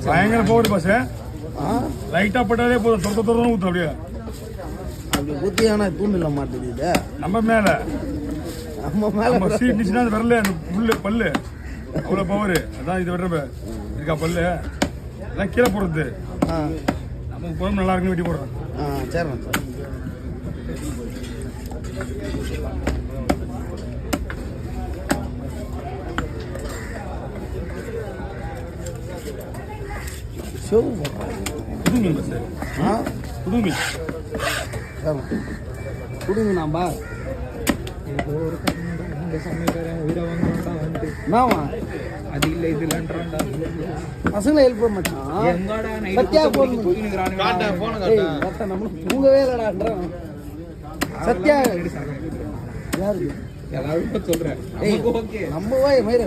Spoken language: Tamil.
பயங்கர போகுது பஸ். லைட்டா பட்டாலே போதும், தொட தொட ஊத்தும் அப்படியே. அப்படி ஊத்தி ஆனா தூண்டில மாட்டேங்குது. நம்ம மேல நம்ம சீட் நிச்சுனா வரல, அந்த புல்லு பல்லு அவ்வளோ பவர். அதான் இது வர்ற இருக்கா பல்லு எல்லாம் கீழே போடுறது. நமக்கு குழம்பு நல்லா இருக்குன்னு வெட்டி போடுறோம். சரிண்ணா. புது மீன் பஸ். புது மீன் கொடுங்க நாம்பா. அது இல்ல இது இல்லன்றான்டா. பசங்களை ஹெல்ப் பண்ண மச்சான். எங்கடா நைட் சத்யா போன் காட்ட போன் காட்ட. நம்மளுக்கு தூங்கவே இல்லடான்றான். சத்யா யாரு எல்லாரும் சொல்றேன். நம்ம வாய் மயிர